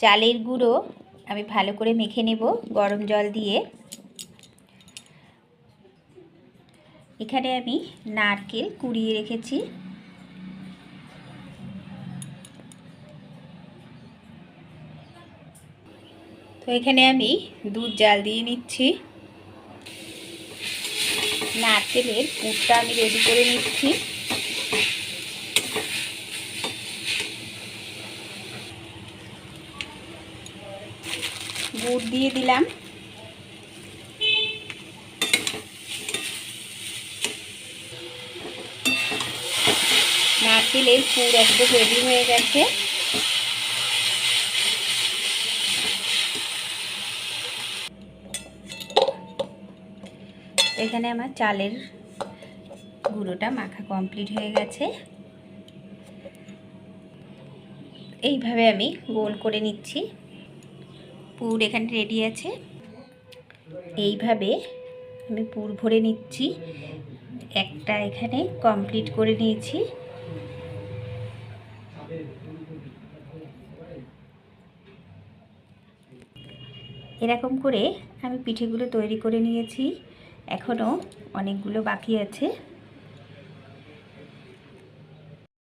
চালের গুঁড়ো আমি ভালো করে মেখে নেব গরম জল দিয়ে। এখানে আমি নারকেল কুড়িয়ে রেখেছি। তো এখানে আমি দুধ জাল দিয়ে নিচ্ছি। নারকেলের পুরটা আমি রেডি করে নিচ্ছি। গুড় দিয়ে দিলাম। নারকেলের পুর একদম রেডি হয়ে গেছে। এখানে আমার চালের গুঁড়োটা মাখা কমপ্লিট হয়ে গেছে। এইভাবে আমি গোল করে নিচ্ছি। পুর এখানে রেডি আছে। এইভাবে আমি পুর ভরে নিচ্ছি। একটা এখানে কমপ্লিট করে নিয়েছি। এরকম করে আমি পিঠেগুলো তৈরি করে নিয়েছি। এখনও অনেকগুলো বাকি আছে।